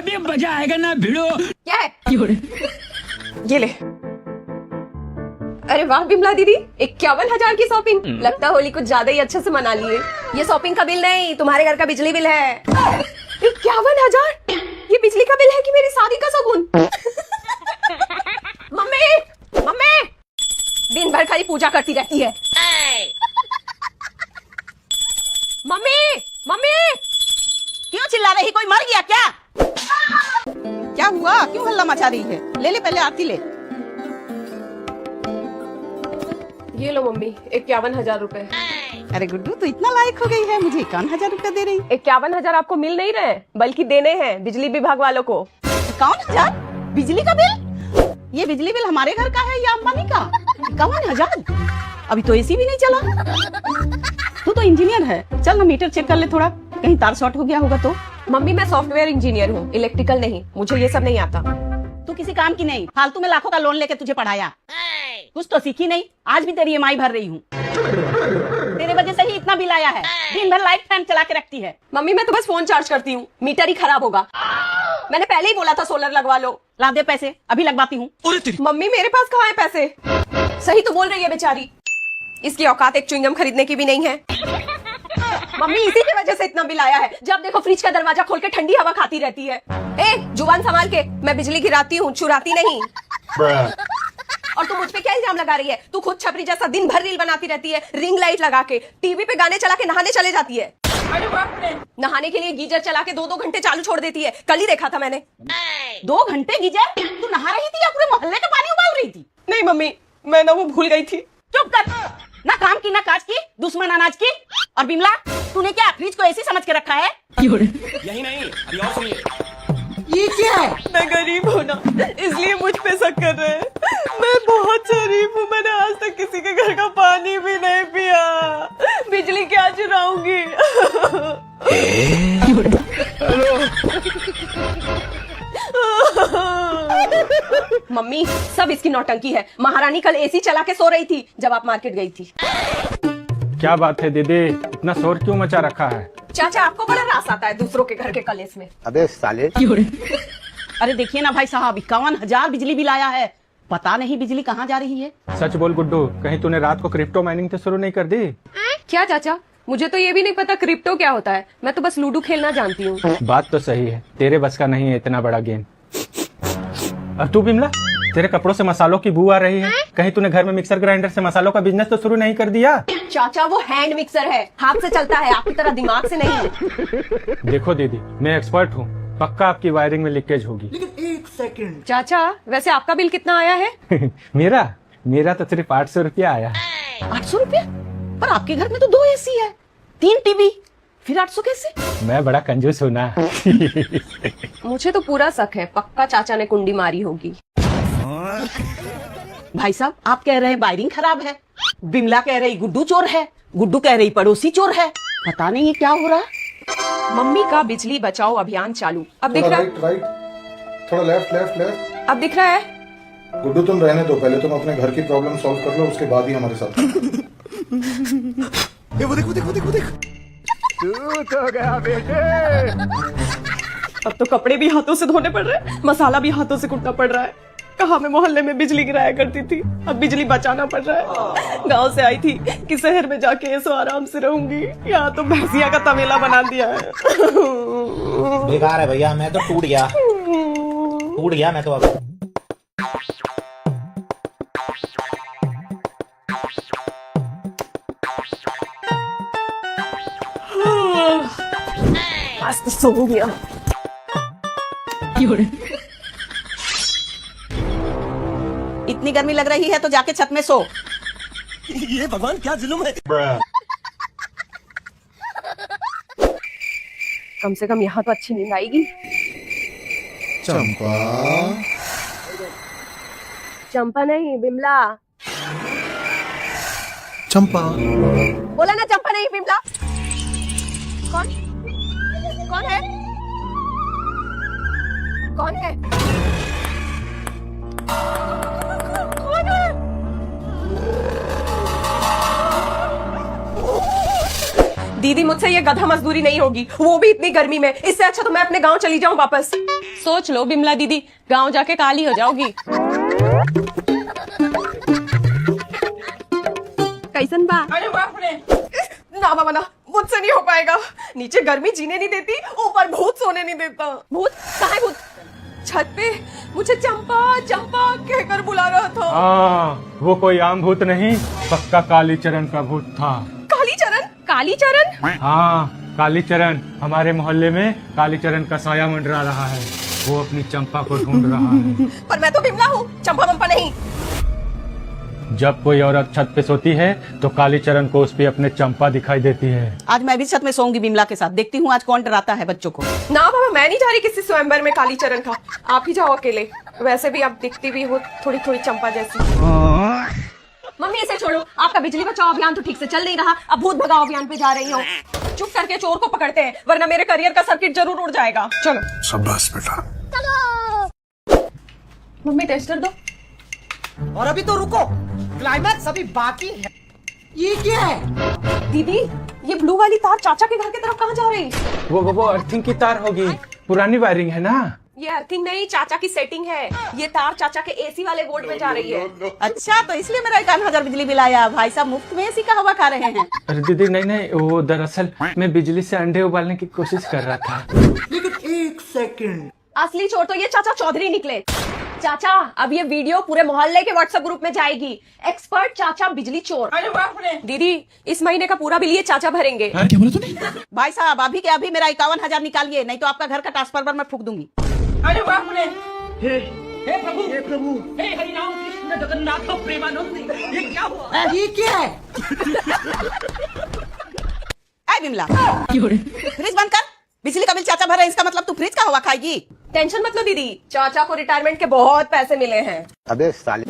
अभी मजा आएगा ना भिड़ो। क्या है ये ले। अरे वाह बिमला दीदी, 51,000 की शॉपिंग। लगता होली कुछ ज्यादा ही अच्छे से मना लिए। ये शॉपिंग का बिल नहीं, तुम्हारे घर का बिजली बिल है। 51,000? ये बिजली का बिल है कि मेरी शादी का शगुन? मम्मी मम्मी, दिन भर खाली पूजा करती रहती है। मम्मी मम्मी, क्यों चिल्ला रही? कोई मर गया क्या? क्या हुआ? क्यों हल्ला मचा रही है? ले ले पहले आरती ले। ये लो मम्मी, 51,000 रुपए। अरे गुड्डू तू इतना लायक हो गई है, मुझे 51,000 रुपया दे रही। 51,000 आपको मिल नहीं रहे, बल्कि देने हैं बिजली विभाग वालों को। 51,000 बिजली का बिल? ये बिजली बिल हमारे घर का है या अंबानी का? 51,000? अभी तो एसी भी नहीं चला। तू तो इंजीनियर है, चल ना मीटर चेक कर ले थोड़ा, कहीं तार शॉर्ट हो गया होगा तो। मम्मी मैं सॉफ्टवेयर इंजीनियर हूँ, इलेक्ट्रिकल नहीं, मुझे ये सब नहीं आता। तू किसी काम की नहीं, फालतू में लाखों का लोन लेके तुझे पढ़ाया। कुछ तो सीखी नहीं, आज भी तेरी EMI भर रही हूँ। तेरे वजह से ही इतना बिल आया है, दिन भर लाइट फैन चला के रखती है। मम्मी मैं तो बस फोन चार्ज करती हूँ, मीटर ही खराब होगा। मैंने पहले ही बोला था सोलर लगवा लो। ला दे पैसे, अभी लगवाती हूँ। मम्मी मेरे पास कहाँ है पैसे? सही तो बोल रही है बेचारी, इसकी औकात एक च्युइंगम खरीदने की भी नहीं है। मम्मी इसी की वजह से इतना बिल आया है, जब देखो फ्रिज का दरवाजा खोल के ठंडी हवा खाती रहती है। ए जुबान संभाल के, मैं बिजली गिराती हूँ, चुराती नहीं। और तू मुझ पे क्या इल्जाम लगा रही है? तू खुद छपरी जैसा दिन भर रील बनाती रहती है, रिंग लाइट लगा के, टीवी पे गाने चला के नहाने चले जाती है। नहाने के लिए गीजर चला के 2-2 घंटे चालू छोड़ देती है, कल ही देखा था मैंने। 2 घंटे गीजर? तू नहा रही थी या पूरे मोहल्ले का पानी उबाल रही थी? नहीं मम्मी, मैं ना वो भूल गई थी। चुप कर, ना काम की ना काज की, दुश्मन अनाज की। और बिमला तूने क्या फ्रिज को ऐसी समझ के रखा है? यही नहीं, अभी और सुनिए। ये क्या है? मैं गरीब हूँ ना, इसलिए मुझ पे शक कर रहे हैं। मैं बहुत शरीफ हूँ, मैंने आज तक किसी के घर का पानी भी नहीं पिया। बिजली क्या चुराऊंगी? मम्मी सब इसकी नौटंकी है। महारानी कल एसी चला के सो रही थी जब आप मार्केट गई थी। क्या बात है दीदी, इतना शोर क्यों मचा रखा है? चाचा आपको बड़ा रास आता है दूसरों के घर के कलेस में। अबे साले। अरे देखिए ना भाई साहब, 51,000 बिजली बिल आया है। पता नहीं बिजली कहाँ जा रही है। सच बोल गुड्डू, कहीं तूने रात को क्रिप्टो माइनिंग तो शुरू नहीं कर दी? क्या चाचा, मुझे तो ये भी नहीं पता क्रिप्टो क्या होता है। मैं तो बस लूडो खेलना जानती हूँ। बात तो सही है, तेरे बस का नहीं है इतना बड़ा गेम। और तू बिमला, तेरे कपड़ों से मसालों की बू आ रही है, कहीं तूने घर में मिक्सर ग्राइंडर से मसालों का बिजनेस तो शुरू नहीं कर दिया? चाचा वो हैंड मिक्सर है, हाथ से चलता है, आपकी तरह दिमाग से नहीं। देखो दीदी, मैं एक्सपर्ट हूँ, पक्का आपकी वायरिंग में लीकेज होगी। लेकिन 1 सेकंड। चाचा वैसे आपका बिल कितना आया है? मेरा तो सिर्फ 800 रुपया आया है। 800 रुपया? पर आपके घर में तो 2 AC है, 3 टीवी, फिर 800 कैसे? मैं बड़ा कंजूस हूँ ना। मुझे तो पूरा शक है, पक्का चाचा ने कुंडी मारी होगी। भाई साहब आप कह रहे हैं वायरिंग खराब है, बिमला कह रही गुड्डू चोर है, गुड्डू कह रही पड़ोसी चोर है। पता नहीं ये क्या हो रहा है। मम्मी का बिजली बचाओ अभियान चालू। अब दिख रहा है? राइट, थोड़ा लेफ्ट। अब दिख रहा है? गुड्डू तुम रहने दो, पहले तुम अपने घर की प्रॉब्लम सॉल्व कर लो, उसके बाद ही हमारे साथ। वो देख। तू तो गया बेटे। अब तो कपड़े भी हाथों से धोने पड़ रहे हैं, मसाला भी हाथों से कूटना पड़ रहा है। कहाँ मैं मोहल्ले में बिजली गिराया करती थी, अब बिजली बचाना पड़ रहा है। गांव से आई थी कि शहर में जाके ऐसो आराम से रहूंगी, यहाँ तो भैंसिया का तबेला बना दिया है। बेकार है भैया, मैं तो टूट गया मैं तो अब। आज तो सो गया। इतनी गर्मी लग रही है तो जाके छत में सो। ये भगवान क्या जुल्म है। कम से कम यहाँ तो अच्छी नींद आएगी। चंपा नहीं बिमला। चंपा। बोला ना चंपा नहीं बिमला। कौन है? कौन है? दीदी मुझसे ये गधा मजदूरी नहीं होगी, वो भी इतनी गर्मी में। इससे अच्छा तो मैं अपने गांव चली जाऊं वापस। सोच लो बिमला दीदी, गांव जाके काली हो जाओगी। कैसन बा? अरे बाप रे। ना बाबा ना, मुझसे नहीं हो पाएगा। नीचे गर्मी जीने नहीं देती, ऊपर भूत सोने नहीं देता। भूत? कहाँ है भूत? छत पे मुझे चंपा चंपा कहकर बुला रहा था। वो कोई आम भूत नहीं, पक्का कालीचरण का भूत था। कालीचरण? कालीचरण? हाँ, कालीचरण। हमारे मोहल्ले में कालीचरण का साया मंडरा रहा है। वो अपनी चंपा को ढूंढ रहा है। पर मैं तो बिमला हूँ, चंपा वंपा नहीं। जब कोई औरत छत पे सोती है तो कालीचरण को उस पे अपने चंपा दिखाई देती है। आज मैं भी छत में सोऊंगी बिमला के साथ, देखती हूँ आज कौन डराता है बच्चों को। ना बाबा, मैं नहीं जा रही किसी स्वयंवर में कालीचरण का। आप ही जाओ अकेले। वैसे भी आप दिखती भी हो थोड़ी थोड़ी चंपा जैसी। मम्मी इसे छोड़ो, आपका बिजली बचाओ अभियान तो ठीक से चल नहीं रहा, अब भूत भगाओ अभियान पे जा रही हो। चुप करके चोर को पकड़ते हैं, वरना मेरे करियर का सर्किट जरूर उड़ जाएगा। चलो शाबाश बेटा। मम्मी टेस्टर दो। और अभी तो रुको, क्लाइमैक्स अभी बाकी है। ये क्या है? दीदी, ये ब्लू वाली तार चाचा के घर की तरफ कहाँ जा रही? वो अर्थिंग की तार होगी, पुरानी वायरिंग है ना। ये अर्थिंग नहीं, चाचा की सेटिंग है। ये तार चाचा के एसी वाले बोर्ड में जा रही है। अच्छा, तो इसलिए मेरा 51,000 बिजली बिल आया। भाई साहब मुफ्त में एसी का हवा खा रहे हैं। अरे दीदी नहीं, वो दरअसल मैं बिजली से अंडे उबालने की कोशिश कर रहा था। लेकिन एक सेकंड, असली चोर तो ये चाचा चौधरी निकले। चाचा, अब ये वीडियो पूरे मोहल्ले के व्हाट्सएप ग्रुप में जाएगी। एक्सपर्ट चाचा बिजली चोर। अरे बाप रे। दीदी, इस महीने का पूरा बिल ये चाचा भरेंगे। क्या बोला तूने? भाई साहब अभी के अभी मेरा 51,000 निकालिए, नहीं तो आपका घर का ट्रांसफार्मर मैं फूक दूंगी। अरे बाप रे। हे प्रभु, हे प्रभु, हे हरि राम कृष्ण जगन्नाथ प्रेमानंद, ये क्या हुआ? ये क्या है? ऐ बिमला, फ्रिज बंद कर। बिजली का बिल चाचा भर रहे हैं, इसका मतलब तू फ्रिज का हवा खाएगी। टेंशन मत लो दीदी, चाचा को रिटायरमेंट के बहुत पैसे मिले हैं। अबे साले।